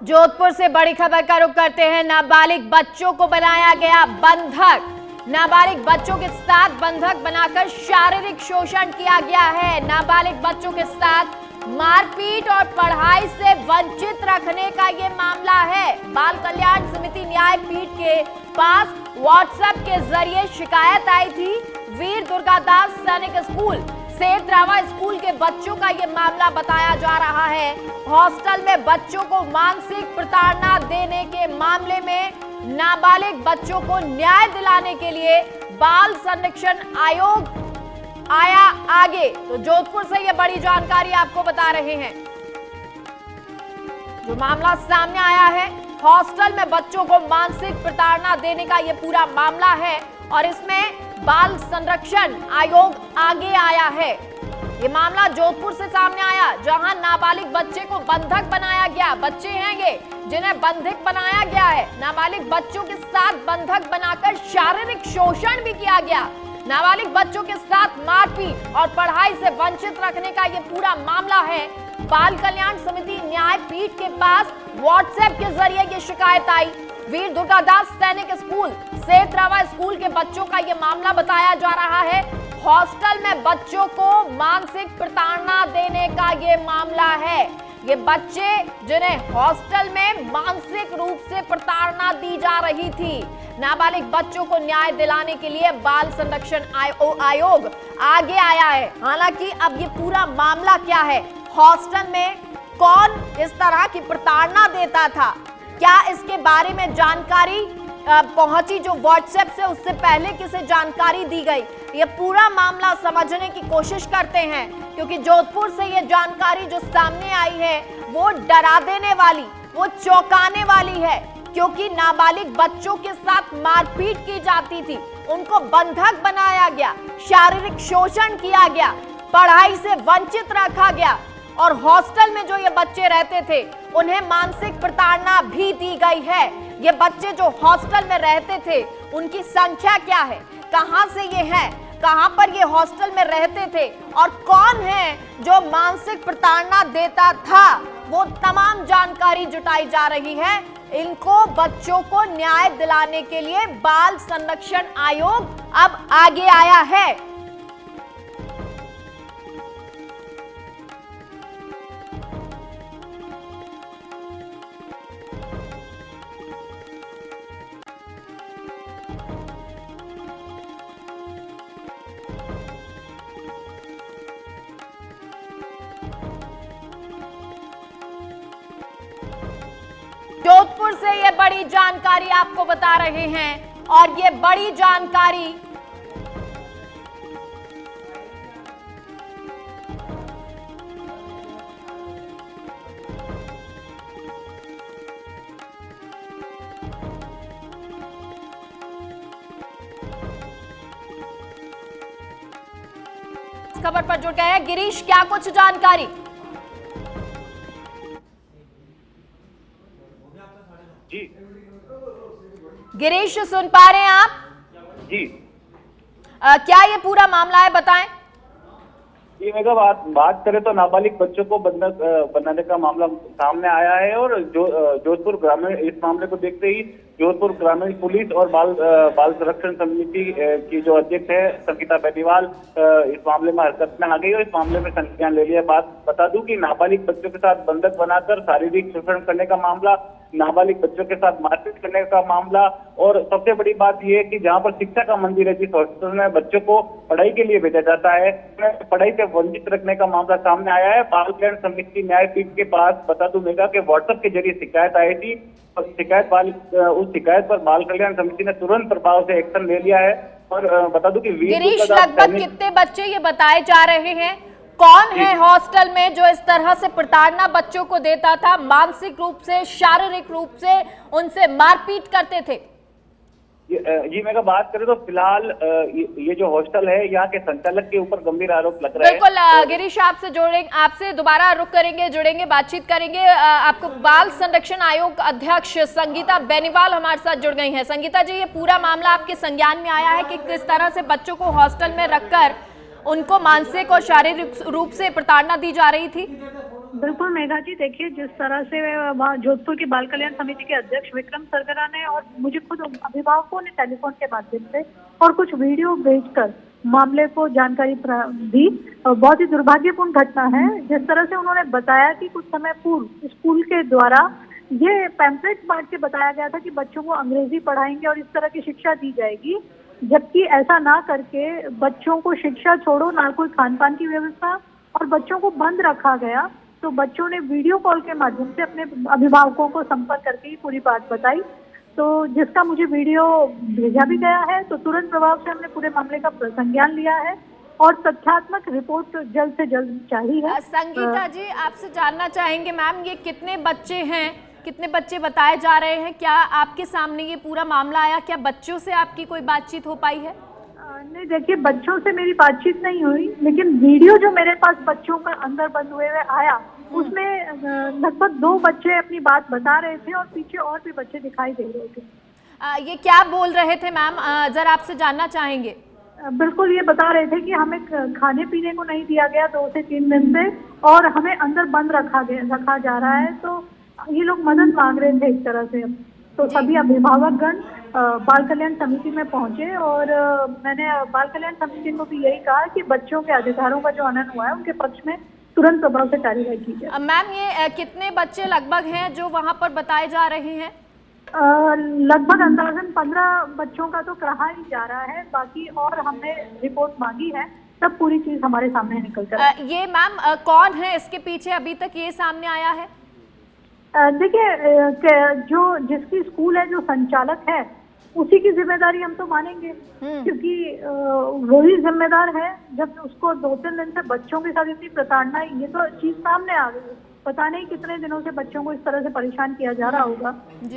जोधपुर से बड़ी खबर का रुख करते हैं। नाबालिग बच्चों को बनाया गया बंधक। नाबालिग बच्चों के साथ बंधक बनाकर शारीरिक शोषण किया गया है। नाबालिग बच्चों के साथ मारपीट और पढ़ाई से वंचित रखने का ये मामला है। बाल कल्याण समिति न्यायपीठ के पास व्हाट्सएप के जरिए शिकायत आई थी। वीर दुर्गादास सैनिक स्कूल सेतरावा स्कूल के बच्चों का ये मामला बताया जा रहा है। हॉस्टल में बच्चों को मानसिक प्रताड़ना देने के मामले में नाबालिग बच्चों को न्याय दिलाने के लिए बाल संरक्षण आयोग आया आगे। तो जोधपुर से ये बड़ी जानकारी आपको बता रहे हैं। जो मामला सामने आया है, हॉस्टल में बच्चों को मानसिक प्रताड़ना देने का ये पूरा मामला है और इसमें बाल संरक्षण आयोग आगे आया है। ये मामला जोधपुर से सामने आया, जहां नाबालिग बच्चे को बंधक बनाया गया। बच्चे हैं ये जिन्हें बंधक बनाया गया है। नाबालिग बच्चों के साथ बंधक बनाकर शारीरिक शोषण भी किया गया। नाबालिग बच्चों के साथ मारपीट और पढ़ाई से वंचित रखने का ये पूरा मामला है। बाल कल्याण समिति न्यायपीठ के पास व्हाट्सएप के जरिए ये शिकायत आई। वीर दुर्गादास सैनिक स्कूल सेतरावा स्कूल के बच्चों का ये मामला बताया जा रहा है। हॉस्टल में बच्चों को मानसिक प्रताड़ना देने का ये मामला है। ये बच्चे जिन्हें हॉस्टल में मानसिक रूप से प्रताड़ना दी जा रही थी। नाबालिग बच्चों को न्याय दिलाने के लिए बाल संरक्षण आयोग आगे आया है। हालांकि अब ये पूरा मामला क्या है, हॉस्टल में कौन इस तरह की प्रताड़ना देता था, क्या इसके बारे में जानकारी पहुंची जो व्हाट्सएप से, उससे पहले किसे जानकारी दी गई, ये पूरा मामला समझने की कोशिश करते हैं। क्योंकि जोधपुर से ये जानकारी जो सामने आई है वो डरा देने वाली, वो चौंकाने वाली है। क्योंकि नाबालिग बच्चों के साथ मारपीट की जाती थी, उनको बंधक बनाया गया, शारीरिक शोषण किया गया, पढ़ाई से वंचित रखा गया और हॉस्टल में जो ये बच्चे रहते थे उन्हें मानसिक प्रताड़ना भी दी गई है। ये बच्चे जो हॉस्टल में रहते थे उनकी संख्या क्या है, कहां से ये हैं, कहां पर ये हॉस्टल में रहते थे और कौन है जो मानसिक प्रताड़ना देता था, वो तमाम जानकारी जुटाई जा रही है। इनको बच्चों को न्याय दिलाने के लिए बाल संरक्षण आयोग अब आगे आया है। जोधपुर से ये बड़ी जानकारी आपको बता रहे हैं और ये बड़ी जानकारी इस खबर पर जुड़ गए हैं गिरीश, क्या कुछ जानकारी? जी गिरीश, सुन पा रहे हैं आप? जी क्या ये पूरा मामला है, बताएं। ये मेगा बात करें तो नाबालिग बच्चों को बंधक बनाने का मामला सामने आया है और जोधपुर ग्रामीण इस मामले को देखते ही जोधपुर ग्रामीण पुलिस और बाल संरक्षण समिति की जो अध्यक्ष है संगीता बेनीवाल इस मामले में हरकत में आ गई और इस मामले में संज्ञान ले लिया। बता दूं कि नाबालिग बच्चों के साथ बंधक बनाकर शारीरिक शोषण करने का मामला, नाबालिग बच्चों के साथ मारपीट करने का मामला और सबसे बड़ी बात यह है कि जहां पर शिक्षा का मंदिर है, जिस हॉस्टल में बच्चों को पढ़ाई के लिए भेजा जाता है, पढ़ाई से वंचित रखने का मामला सामने आया है। बाल कल्याण समिति न्यायपीठ के पास बता दूं मेगा के व्हाट्सएप के जरिए शिकायत आई थी और उस शिकायत पर बाल कल्याण समिति ने तुरंत प्रभाव से एक्शन ले लिया है। और बता दूं कि गिरीश, लगभग कितने बच्चे ये बताए जा रहे हैं, कौन है हॉस्टल में जो इस तरह से प्रताड़ना बच्चों को देता था, मानसिक रूप से, शारीरिक रूप से उनसे मारपीट करते थे? जी मेगा बात करें तो फिलहाल ये जो हॉस्टल है यहाँ के संचालक के ऊपर गंभीर आरोप लग रहे हैं। बिल्कुल गिरीश, आपसे दोबारा रुख करेंगे, जुड़ेंगे, बातचीत करेंगे। आपको बाल संरक्षण आयोग अध्यक्ष संगीता बेनीवाल हमारे साथ जुड़ गई हैं। संगीता जी, ये पूरा मामला आपके संज्ञान में आया है कि किस तरह से बच्चों को हॉस्टल में रखकर उनको मानसिक और शारीरिक रूप से प्रताड़ना दी जा रही थी? बिल्कुल मेघा जी, देखिए जिस तरह से वहाँ जोधपुर की बाल कल्याण समिति के अध्यक्ष विक्रम सरगना ने और मुझे खुद अभिभावकों ने टेलीफोन के माध्यम से और कुछ वीडियो भेजकर मामले को जानकारी दी। बहुत ही दुर्भाग्यपूर्ण घटना है। जिस तरह से उन्होंने बताया कि कुछ समय पूर्व स्कूल के द्वारा ये पैम्पलेट बांट के बताया गया था कि बच्चों को अंग्रेजी पढ़ाएंगे और इस तरह की शिक्षा दी जाएगी, जबकि ऐसा ना करके बच्चों को शिक्षा छोड़ो, ना कोई खान पान की व्यवस्था, और बच्चों को बंद रखा गया। तो बच्चों ने वीडियो कॉल के माध्यम से अपने अभिभावकों को संपर्क करके ही पूरी बात बताई, तो जिसका मुझे वीडियो भेजा भी गया है। तो तुरंत प्रभाव से हमने पूरे मामले का संज्ञान लिया है और तथ्यात्मक रिपोर्ट जल्द से जल्द चाहिए। संगीता जी, आपसे जानना चाहेंगे मैम, ये कितने बच्चे हैं, कितने बच्चे बताए जा रहे हैं? क्या आपके सामने ये पूरा मामला आया? क्या बच्चों से आपकी कोई बातचीत हो पाई है? नहीं, देखिए बच्चों से मेरी बातचीत नहीं हुई, लेकिन वीडियो जो मेरे पास बच्चों का अंदर बंद हुए हुए आया उसमें लगभग 2 बच्चे अपनी बात बता रहे थे और पीछे और भी बच्चे दिखाई दे रहे थे। ये क्या बोल रहे थे मैम, जरा आपसे जानना चाहेंगे। बिल्कुल, ये बता रहे थे कि हमें खाने पीने को नहीं दिया गया 2 से 3 दिन से और हमें अंदर बंद रखा जा रहा है। तो ये लोग मदद मांग रहे थे एक तरह से। तो सभी अभिभावकगण बाल कल्याण समिति में पहुंचे और मैंने बाल कल्याण समिति को भी यही कहा कि बच्चों के अधिकारों का जो हनन हुआ है उनके पक्ष में तुरंत प्रभाव से कार्यवाही की जाए। मैम, ये कितने बच्चे लगभग हैं जो वहां पर बताए जा रहे हैं? लगभग अंदाजन 15 बच्चों का तो कहा ही जा रहा है, बाकी और हमने रिपोर्ट मांगी है, तब पूरी चीज हमारे सामने निकल कर। ये मैम कौन है इसके पीछे, अभी तक ये सामने आया है? देखिए जो जिसकी स्कूल है, जो संचालक है, उसी की जिम्मेदारी हम तो मानेंगे, क्योंकि वो ही जिम्मेदार है। जब उसको 2-3 दिन से बच्चों के साथ इतनी प्रताड़ना, ये तो चीज सामने आ गई, पता नहीं कितने दिनों से बच्चों को इस तरह से परेशान किया जा रहा होगा।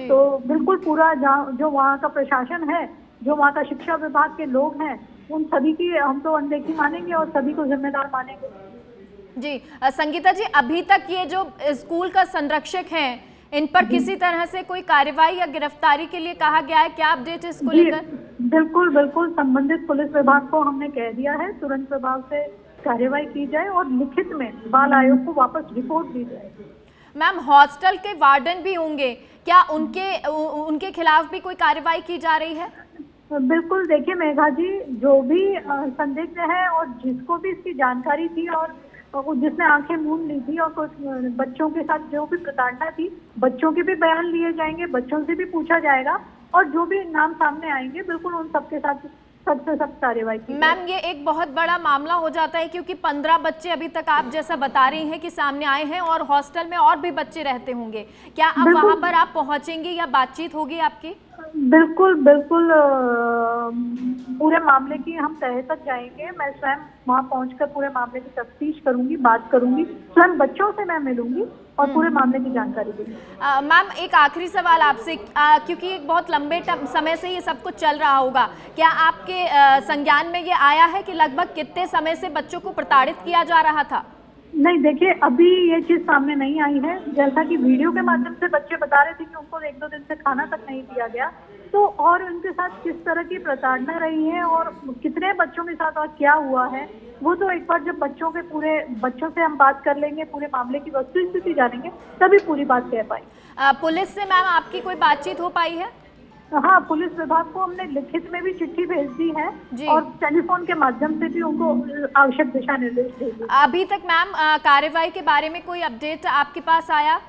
तो बिल्कुल पूरा जो वहाँ का प्रशासन है, जो वहाँ का शिक्षा विभाग के लोग हैं, उन सभी की हम तो अनदेखी मानेंगे और सभी को जिम्मेदार मानेंगे। जी संगीता जी, अभी तक ये जो स्कूल का संरक्षक है, इन पर किसी तरह से कोई कार्रवाई या गिरफ्तारी के लिए कहा गया है? क्या अपडेट है इसको लेकर? बिल्कुल संबंधित पुलिस विभाग को हमने कह दिया है तुरंत प्रभाव से कार्रवाई की जाए और लिखित में बाल आयोग को वापस रिपोर्ट दी जाए। मैम, हॉस्टल के वार्डन भी होंगे, क्या उनके खिलाफ भी कोई कार्रवाई की जा रही है? बिल्कुल, देखिए मेघा जी, जो भी संदिग्ध है और जिसको भी इसकी जानकारी थी और जिसने आंखें मूंद ली थी और कुछ बच्चों के साथ जो भी प्रताड़ना थी, बच्चों के भी बयान लिए जाएंगे, बच्चों से भी पूछा जाएगा और जो भी नाम सामने आएंगे बिल्कुल उन सबके साथ सबसे सख्त कार्रवाई की। मैम, ये एक बहुत बड़ा मामला हो जाता है क्योंकि 15 बच्चे अभी तक आप जैसा बता रही हैं कि सामने आए हैं और हॉस्टल में और भी बच्चे रहते होंगे। क्या अब वहां पर आप पहुंचेंगे या बातचीत होगी आपकी? बिल्कुल पूरे मामले की हम तह तक जाएंगे। मैं स्वयं वहां पहुंचकर पूरे मामले की तफ्तीश करूंगी, बात करूंगी, स्वयं बच्चों से मैं मिलूंगी और पूरे मामले की जानकारी दूंगी। मैम, एक आखिरी सवाल आपसे, क्योंकि एक बहुत लंबे समय से ये सब कुछ चल रहा होगा, क्या आपके संज्ञान में ये आया है कि लगभग कितने समय से बच्चों को प्रताड़ित किया जा रहा था? नहीं, देखिए अभी ये चीज सामने नहीं आई है। जैसा कि वीडियो के माध्यम से बच्चे बता रहे थे कि उनको 1-2 दिन से खाना तक नहीं दिया गया, तो और उनके साथ किस तरह की प्रताड़ना रही है और कितने बच्चों के साथ और क्या हुआ है, वो तो एक बार जब बच्चों से हम बात कर लेंगे, पूरे मामले की वस्तुस्थिति जानेंगे, तभी पूरी बात कह पाएंगे। पुलिस से मैम आपकी कोई बातचीत हो पाई है? हाँ, पुलिस विभाग को हमने लिखित में भी चिट्ठी भेज दी है और टेलीफोन के माध्यम से भी उनको आवश्यक दिशा निर्देश दे दिए। अभी तक मैम कार्रवाई के बारे में कोई अपडेट आपके पास आया?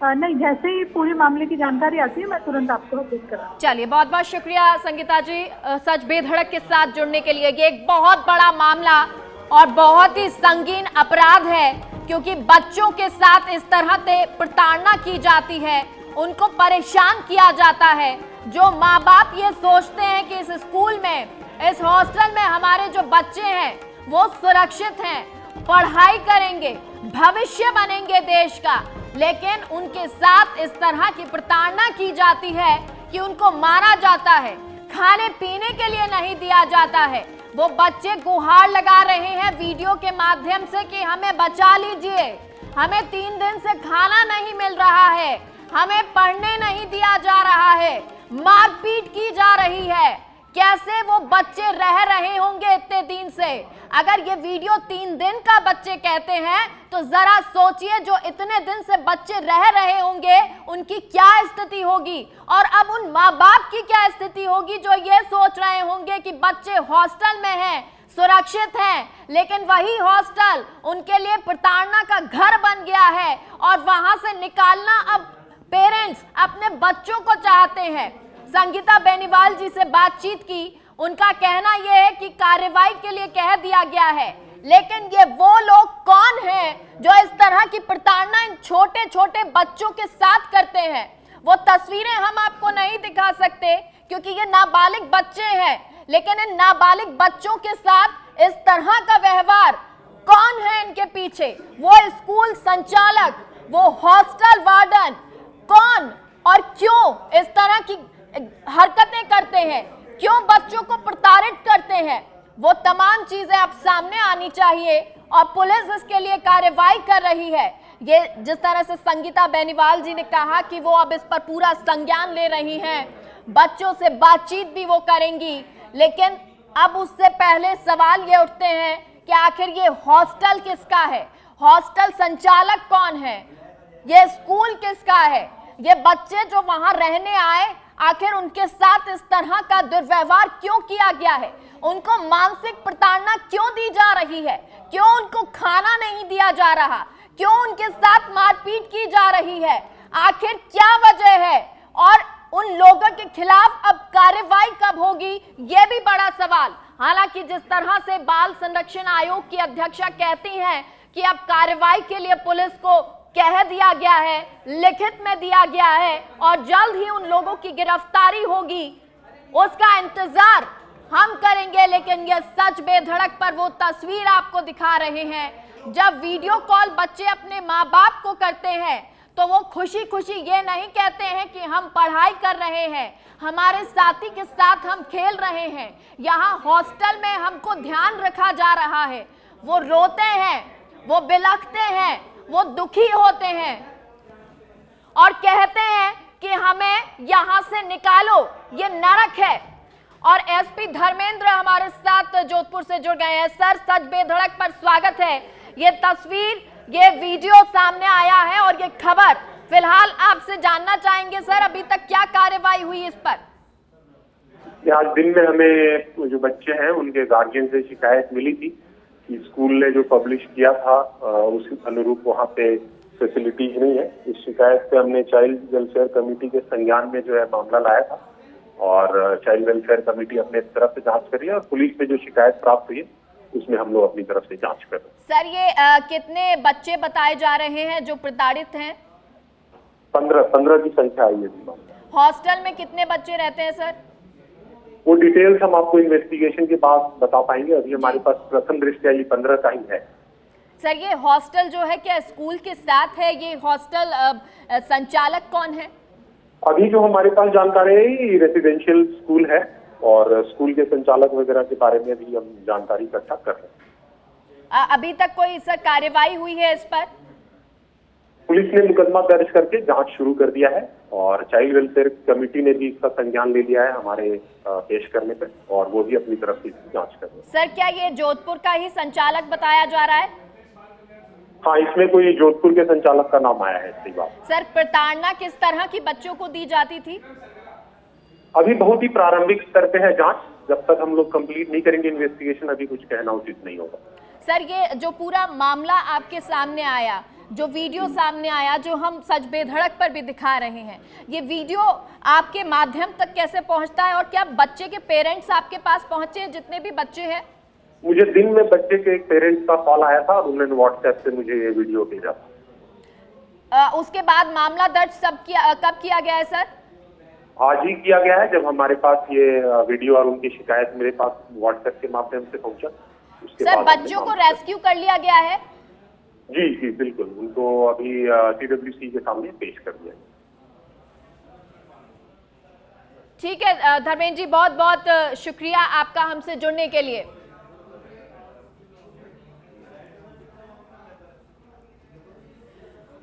नहीं, जैसे ही पूरी मामले की जानकारी आती है मैं तुरंत आपको अपडेट करूँ। चलिए, बहुत बहुत शुक्रिया संगीता जी सच बेधड़क के साथ जुड़ने के लिए। ये एक बहुत बड़ा मामला और बहुत ही संगीन अपराध है क्योंकि बच्चों के साथ इस तरह से प्रताड़ना की जाती है, उनको परेशान किया जाता है। जो माँ बाप ये सोचते हैं कि इस स्कूल में, इस हॉस्टल में हमारे जो बच्चे हैं वो सुरक्षित हैं, पढ़ाई करेंगे, भविष्य बनेंगे देश का, लेकिन उनके साथ इस तरह की प्रताड़ना की जाती है कि उनको मारा जाता है, खाने पीने के लिए नहीं दिया जाता है। वो बच्चे गुहार लगा रहे हैं वीडियो के माध्यम से कि हमें बचा लीजिए, हमें 3 दिन से खाना नहीं मिल रहा है, हमें पढ़ने नहीं दिया जा रहा है, मारपीट की जा रही है। कैसे वो बच्चे रह रहे होंगे इतने दिन से। अगर ये वीडियो 3 दिन का बच्चे कहते हैं तो जरा सोचिए जो इतने दिन से बच्चे रह रहे होंगे उनकी क्या स्थिति होगी, और अब उन माँ बाप की क्या स्थिति होगी जो ये सोच रहे होंगे कि बच्चे हॉस्टल में हैं, सुरक्षित हैं, लेकिन वही हॉस्टल उनके लिए प्रताड़ना का घर बन गया है और वहां से निकालना अब पेरेंट्स अपने बच्चों को चाहते हैं। संगीता बेनीवाल जी से बातचीत की, उनका कहना यह है कि कार्रवाई के लिए कह दिया गया है, लेकिन ये वो लोग कौन हैं जो इस तरह की प्रताड़ना इन छोटे छोटे बच्चों के साथ करते हैं। वो तस्वीरें हम आपको नहीं दिखा सकते क्योंकि ये नाबालिग बच्चे हैं, लेकिन इन नाबालिग बच्चों के साथ इस तरह का व्यवहार कौन है इनके पीछे, वो स्कूल संचालक, वो हॉस्टल वार्डन, कौन और क्यों इस तरह की हरकतें करते हैं, क्यों बच्चों को प्रताड़ित करते हैं, वो तमाम चीजें अब सामने आनी चाहिए और पुलिस इसके लिए कार्रवाई कर रही है। ये जिस तरह से संगीता बेनीवाल जी ने कहा कि वो अब इस पर पूरा संज्ञान ले रही हैं, बच्चों से बातचीत भी वो करेंगी, लेकिन अब उससे पहले सवाल ये उठते हैं कि आखिर ये हॉस्टल किसका है, हॉस्टल संचालक कौन है, ये स्कूल किसका है, ये बच्चे जो वहां रहने आए आखिर उनके साथ इस तरह का दुर्व्यवहार क्यों किया गया है, उनको मानसिक प्रताड़ना क्यों दी जा रही है, क्यों उनको खाना नहीं दिया जा रहा, क्यों उनके साथ मारपीट की जा रही है, आखिर क्या वजह है, और उन लोगों के खिलाफ अब कार्रवाई कब होगी, यह भी बड़ा सवाल। हालांकि जिस तरह से बाल संरक्षण आयोग की अध्यक्षा कहती हैं कि अब कार्रवाई के लिए पुलिस को कह दिया गया है, लिखित में दिया गया है और जल्द ही उन लोगों की गिरफ्तारी होगी, उसका इंतजार हम करेंगे। लेकिन यह सच बेधड़क पर वो तस्वीर आपको दिखा रहे हैं जब वीडियो कॉल बच्चे अपने माँ बाप को करते हैं तो वो खुशी खुशी ये नहीं कहते हैं कि हम पढ़ाई कर रहे हैं, हमारे साथी के साथ हम खेल रहे हैं, यहाँ हॉस्टल में हमको ध्यान रखा जा रहा है। वो रोते हैं, वो बिलखते हैं, वो दुखी होते हैं और कहते हैं कि हमें यहां से निकालो, ये नरक है। और एसपी धर्मेंद्र हमारे साथ जोधपुर से जुड़ गए हैं। सर, सच बेधड़क पर स्वागत है। ये तस्वीर, ये वीडियो सामने आया है और ये खबर, फिलहाल आपसे जानना चाहेंगे सर, अभी तक क्या कार्रवाई हुई इस पर? आज दिन में हमें जो बच्चे हैं उनके गार्जियन से शिकायत मिली थी कि स्कूल ने जो पब्लिश किया था उस अनुरूप वहाँ पे फैसिलिटीज नहीं है। इस शिकायत पे हमने चाइल्ड वेलफेयर कमेटी के संज्ञान में जो है मामला लाया था और चाइल्ड वेलफेयर कमेटी अपने तरफ से जांच कर रही है और पुलिस से जो शिकायत प्राप्त हुई है उसमें हम लोग अपनी तरफ से जांच कर रहे हैं। सर, ये कितने बच्चे बताए जा रहे हैं जो प्रताड़ित हैं? 15 की संख्या आई है। हॉस्टल में कितने बच्चे रहते हैं सर? वो डिटेल्स हम आपको इन्वेस्टिगेशन के बाद बता पाएंगे। अभी हमारे पास प्रथम दृष्टया ये 15 का ही है। सर, ये हॉस्टल जो है क्या स्कूल के साथ है? ये हॉस्टल संचालक कौन है? अभी जो हमारे पास जानकारी है ये रेसिडेंशियल स्कूल है और स्कूल के संचालक वगैरह के बारे में भी हम जानकारी इकट्ठा कर रहे हैं। अभी तक कोई सर कार्रवाई हुई है इस पर? पुलिस ने मुकदमा दर्ज करके जांच शुरू कर दिया है और चाइल्ड वेलफेयर कमेटी ने भी इसका संज्ञान ले लिया है हमारे पेश करने पे और वो भी अपनी तरफ से जांच कर रहे हैं। सर, क्या ये जोधपुर का ही संचालक बताया जा रहा है? हाँ, इसमें कोई जोधपुर के संचालक का नाम आया है। सही बात। सर, प्रताड़ना किस तरह की बच्चों को दी जाती थी? अभी बहुत ही प्रारंभिक स्तर पे है जांच। जब तक हम लोग कंप्लीट नहीं करेंगे इन्वेस्टिगेशन अभी कुछ कहना उचित नहीं होगा। सर, ये जो पूरा मामला आपके सामने आया, जो वीडियो सामने आया, जो हम सच बेधड़क पर भी दिखा रहे हैं, ये वीडियो आपके माध्यम तक कैसे पहुंचता है और क्या बच्चे के पेरेंट्स आपके पास पहुंचे हैं, जितने भी बच्चे हैं? मुझे दिन में बच्चे के एक पेरेंट्स का कॉल आया था और उन्होंने व्हाट्सएप से मुझे ये वीडियो भेजा था। उसके बाद मामला दर्ज कब किया गया है सर? आज ही किया गया है, जब हमारे पास ये वीडियो और उनकी शिकायत मेरे पास व्हाट्सएप के माध्यम से पहुंचा। सर, बच्चों को रेस्क्यू कर लिया गया है? जी जी बिल्कुल, उनको अभी TWC के सामने पेश कर दिया। ठीक है धर्मेंद्र जी, बहुत बहुत शुक्रिया आपका हमसे जुड़ने के लिए।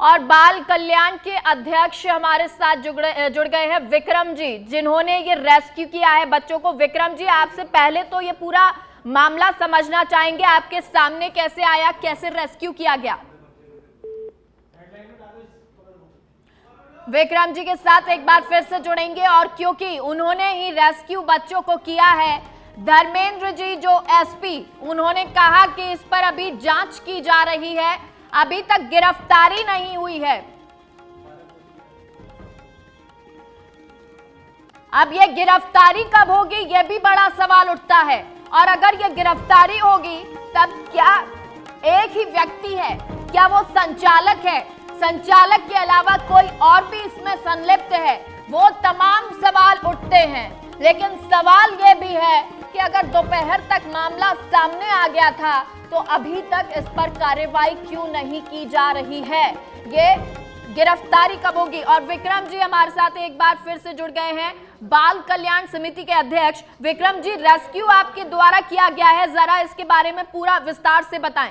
और बाल कल्याण के अध्यक्ष हमारे साथ जुड़ गए हैं विक्रम जी, जिन्होंने ये रेस्क्यू किया है बच्चों को। विक्रम जी, आपसे पहले तो ये पूरा मामला समझना चाहेंगे, आपके सामने कैसे आया, कैसे रेस्क्यू किया गया? विक्रम जी के साथ एक बार फिर से जुड़ेंगे, और क्योंकि उन्होंने ही रेस्क्यू बच्चों को किया है, धर्मेंद्र जी जो एसपी, उन्होंने कहा कि इस पर अभी जांच की जा रही है, अभी तक गिरफ्तारी नहीं हुई है। अब ये गिरफ्तारी कब होगी, यह भी बड़ा सवाल उठता है। और अगर ये गिरफ्तारी होगी तब क्या एक ही व्यक्ति है, क्या वो संचालक है, संचालक के अलावा कोई और भी इसमें संलिप्त है, वो तमाम सवाल उठते हैं। लेकिन सवाल ये भी है कि अगर दोपहर तक मामला सामने आ गया था तो अभी तक इस पर कार्रवाई क्यों नहीं की जा रही है, ये गिरफ्तारी कब होगी? और विक्रम जी हमारे साथ एक बार फिर से जुड़ गए हैं, बाल कल्याण समिति के अध्यक्ष। विक्रम जी, रेस्क्यू आपके द्वारा किया गया है, जरा इसके बारे में पूरा विस्तार से बताएं।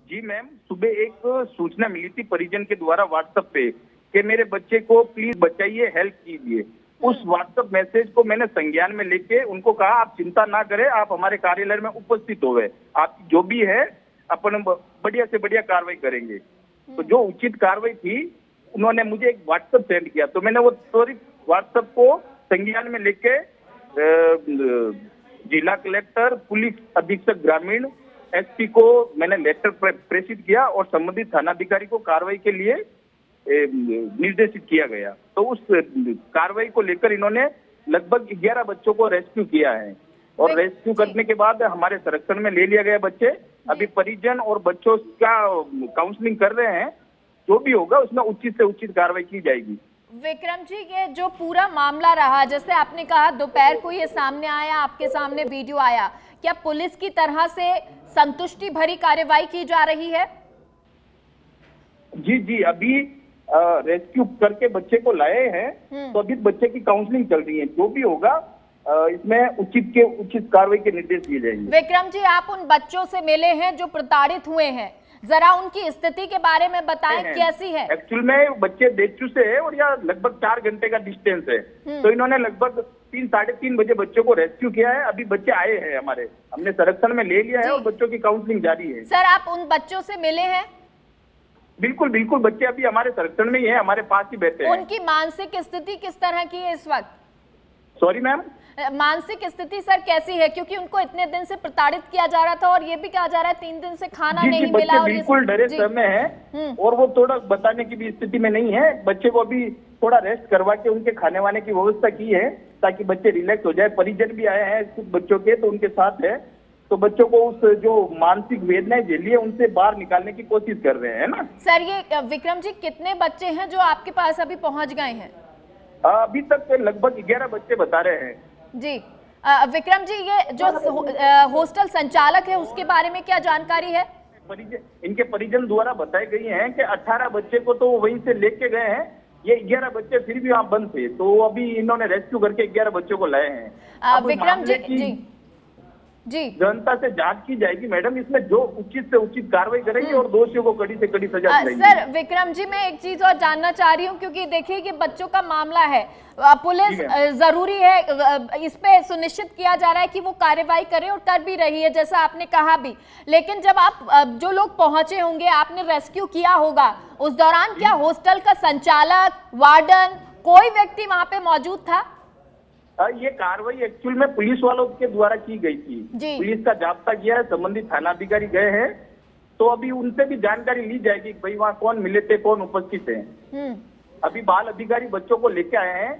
जी मैम, सुबह एक सूचना मिली थी परिजन के द्वारा व्हाट्सएप पे कि मेरे बच्चे को प्लीज बचाइए, हेल्प कीजिए। उस व्हाट्सएप मैसेज को मैंने संज्ञान में लेके उनको कहा आप चिंता ना करें, आप हमारे कार्यालय में उपस्थित हो गए, आप जो भी है अपन बढ़िया से बढ़िया कार्रवाई करेंगे। तो जो उचित कार्रवाई थी उन्होंने मुझे एक व्हाट्सएप सेंड किया, तो मैंने वो त्वरित व्हाट्सएप को संज्ञान में लेके जिला कलेक्टर, पुलिस अधीक्षक ग्रामीण, एसपी को मैंने लेटर प्रेषित किया और संबंधित थानाधिकारी को कार्रवाई के लिए निर्देशित किया गया। तो उस कार्रवाई को लेकर इन्होंने लगभग 11 बच्चों को रेस्क्यू किया है, और रेस्क्यू करने के बाद हमारे संरक्षण में ले लिया गया बच्चे। अभी परिजन और बच्चों का काउंसलिंग कर रहे हैं, जो भी होगा उसमें उचित से उचित कार्रवाई की जाएगी। विक्रम जी, ये जो पूरा मामला रहा, जैसे आपने कहा दोपहर को ये सामने आया, आपके सामने वीडियो आया, क्या पुलिस की तरह से संतुष्टि भरी कार्रवाई की जा रही है? जी, अभी रेस्क्यू करके बच्चे को लाए हैं, तो अभी बच्चे की काउंसलिंग चल रही है, जो भी होगा इसमें उचित कार्रवाई के निर्देश दिए जाएंगे। विक्रम जी, आप उन बच्चों से मिले हैं जो प्रताड़ित हुए हैं, जरा उनकी स्थिति के बारे में बताएं, कैसी है? एक्चुअल में बच्चे देचू से है और यहाँ लगभग 4 घंटे का डिस्टेंस है, तो इन्होंने लगभग 3-3:30 बजे बच्चों को रेस्क्यू किया है। अभी बच्चे आए हैं हमारे, हमने संरक्षण में ले लिया है और बच्चों की काउंसलिंग जारी है। सर, आप उन बच्चों से मिले हैं? बिल्कुल, बच्चे अभी हमारे संरक्षण में ही है, हमारे पास ही बैठे हैं। उनकी मानसिक स्थिति किस तरह की है इस वक्त? सॉरी मैम, मानसिक स्थिति सर कैसी है, क्योंकि उनको इतने दिन से प्रताड़ित किया जा रहा था और ये भी कहा जा रहा है 3 दिन से खाना नहीं मिला, और बिल्कुल डरे समय है और वो थोड़ा बताने की भी स्थिति में नहीं है। बच्चे को अभी थोड़ा रेस्ट करवा के उनके खाने वाने की व्यवस्था की है ताकि बच्चे रिलैक्स हो जाए। परिजन भी आए हैं कुछ बच्चों के, तो उनके साथ है, तो बच्चों को उस जो मानसिक वेदनाएं झेली है उनसे बाहर निकालने की कोशिश कर रहे हैं ना। सर, ये विक्रम जी कितने बच्चे हैं जो आपके पास अभी पहुंच गए हैं? अभी तक लगभग 11 बच्चे बता रहे हैं। जी, विक्रम जी, ये जो हॉस्टल संचालक है उसके बारे में क्या जानकारी है? इनके परिजन द्वारा बताई गई है कि 18 बच्चे को तो वहीं से लेके गए हैं, ये 11 बच्चे फिर भी वहाँ बंद थे, तो अभी इन्होंने रेस्क्यू करके 11 बच्चों को लाए हैं। विक्रम जी, जनता से जांच की जाएगी मैडम, इसमें जो उचित से उचित कार्रवाई करेंगे और दोषियों को कड़ी से कड़ी सजा दिलाएंगे। सर विक्रम जी, मैं एक चीज और जानना चाह रही हूँ, क्योंकि देखिए कि बच्चों का मामला है, पुलिस जरूरी है, इस पे सुनिश्चित किया जा रहा है कि वो कार्रवाई करे और कर भी रही है, जैसा आपने कहा भी। लेकिन जब आप जो लोग पहुंचे होंगे, आपने रेस्क्यू किया होगा, उस दौरान क्या हॉस्टल का संचालक, वार्डन, कोई व्यक्ति वहां पे मौजूद था? ये कार्रवाई एक्चुअल में पुलिस वालों के द्वारा की गई थी। पुलिस का जाब्ता किया है, संबंधित थानाधिकारी गए हैं, तो अभी उनसे भी जानकारी ली जाएगी भाई वहाँ कौन मिले थे, कौन उपस्थित है। अभी बाल अधिकारी बच्चों को लेके आए हैं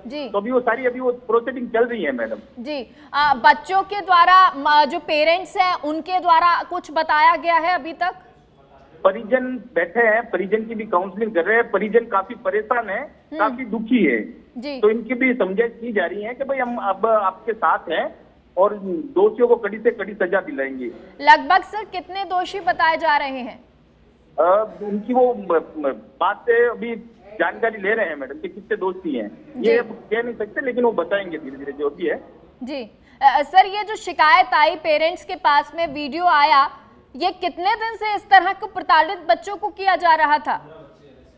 जी, तो अभी वो प्रोसीडिंग चल रही है मैडम जी। बच्चों के द्वारा जो पेरेंट्स हैं उनके द्वारा कुछ बताया गया है अभी तक? परिजन बैठे हैं, परिजन की भी काउंसलिंग कर रहे हैं, परिजन काफी परेशान है, काफी दुखी है जी। तो इनकी भी समझाइश की जा रही है कि भाई हम अब आपके साथ हैं और दोषियों को कड़ी से कड़ी सजा दिलाएंगे। लगभग सर कितने दोषी बताए जा रहे हैं? उनकी वो बात से अभी जानकारी ले रहे हैं मैडम कि कितने दोषी हैं, ये कह नहीं सकते, लेकिन वो बताएंगे धीरे धीरे जो भी है। जी सर, ये जो शिकायत आई पेरेंट्स के पास में, वीडियो आया, ये कितने दिन से इस तरह को प्रताड़ित बच्चों को किया जा रहा था?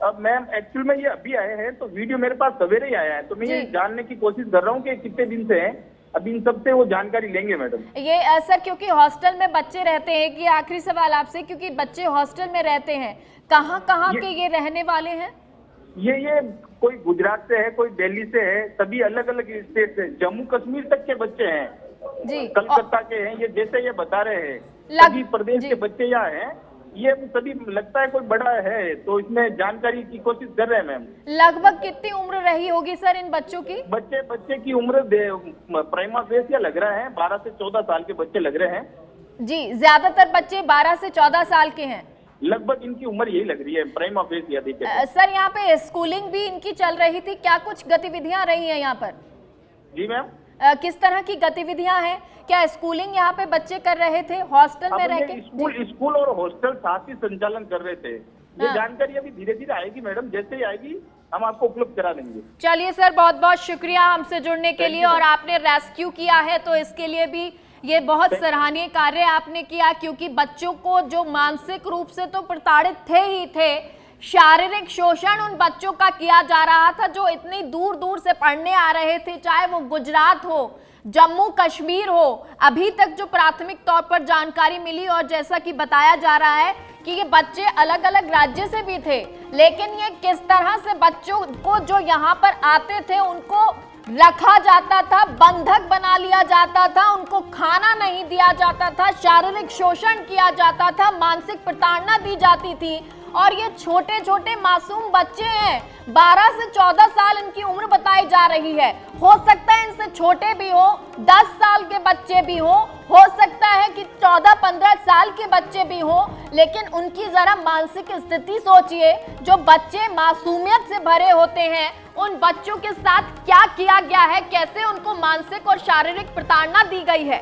अब मैम एक्चुअल में ये अभी आए हैं तो वीडियो मेरे पास सवेरे ही आया है, तो मैं ये जी। जानने की कोशिश कर रहा हूँ कि कितने दिन से हैं। अब इन सब से वो जानकारी लेंगे मैडम। ये सर क्योंकि हॉस्टल में बच्चे रहते हैं, कि आखिरी सवाल आपसे, क्योंकि बच्चे हॉस्टल में रहते हैं, कहाँ कहाँ के ये रहने वाले हैं? ये कोई गुजरात से है, कोई दिल्ली से है, सभी अलग अलग स्टेट से, जम्मू कश्मीर तक के बच्चे हैं जी। कलकत्ता के हैं, ये जैसे ये बता रहे हैं सभी प्रदेश के बच्चे यहाँ हैं। ये सभी लगता है कोई बड़ा है, तो इसमें जानकारी की कोशिश कर रहे हैं मैम। लगभग कितनी उम्र रही होगी सर इन बच्चों की? बच्चे की उम्र प्राइमा फेसिया लग रहा है 12 से 14 साल के बच्चे लग रहे हैं जी। ज्यादातर बच्चे 12 से 14 साल के हैं, लगभग इनकी उम्र यही लग रही है प्राइमा फेसिया देखिए। सर यहाँ पे स्कूलिंग भी इनकी चल रही थी, क्या कुछ गतिविधियां रही हैं यहाँ पर? जी मैम। किस तरह की गतिविधियां हैं? क्या स्कूलिंग यहाँ पे बच्चे कर रहे थे हॉस्टल में रह के? स्कूल और हॉस्टल साथ ही संचालन कर रहे थे। ये हाँ। जानकारी अभी धीरे धीरे आएगी मैडम, जैसे ही आएगी हम आपको उपलब्ध करा देंगे। चलिए सर, बहुत बहुत शुक्रिया हमसे जुड़ने के लिए, और आपने रेस्क्यू किया है तो इसके लिए भी ये बहुत सराहनीय कार्य आपने किया, क्योंकि बच्चों को जो मानसिक रूप से तो प्रताड़ित थे ही थे, शारीरिक शोषण उन बच्चों का किया जा रहा था जो इतनी दूर दूर से पढ़ने आ रहे थे, चाहे वो गुजरात हो, जम्मू कश्मीर हो। अभी तक जो प्राथमिक तौर पर जानकारी मिली और जैसा कि बताया जा रहा है कि ये बच्चे अलग अलग राज्य से भी थे, लेकिन ये किस तरह से बच्चों को जो यहाँ पर आते थे उनको रखा जाता था, बंधक बना लिया जाता था, उनको खाना नहीं दिया जाता था, शारीरिक शोषण किया जाता था, मानसिक प्रताड़ना दी जाती थी। और ये छोटे छोटे मासूम बच्चे हैं, 12 से 14 साल इनकी उम्र बताई जा रही है। हो सकता है इनसे छोटे भी हो, 10 साल के बच्चे भी हो सकता है कि 14-15 साल के बच्चे भी हो, लेकिन उनकी जरा मानसिक स्थिति सोचिए। जो बच्चे मासूमियत से भरे होते हैं, उन बच्चों के साथ क्या किया गया है, कैसे उनको मानसिक और शारीरिक प्रताड़ना दी गई है।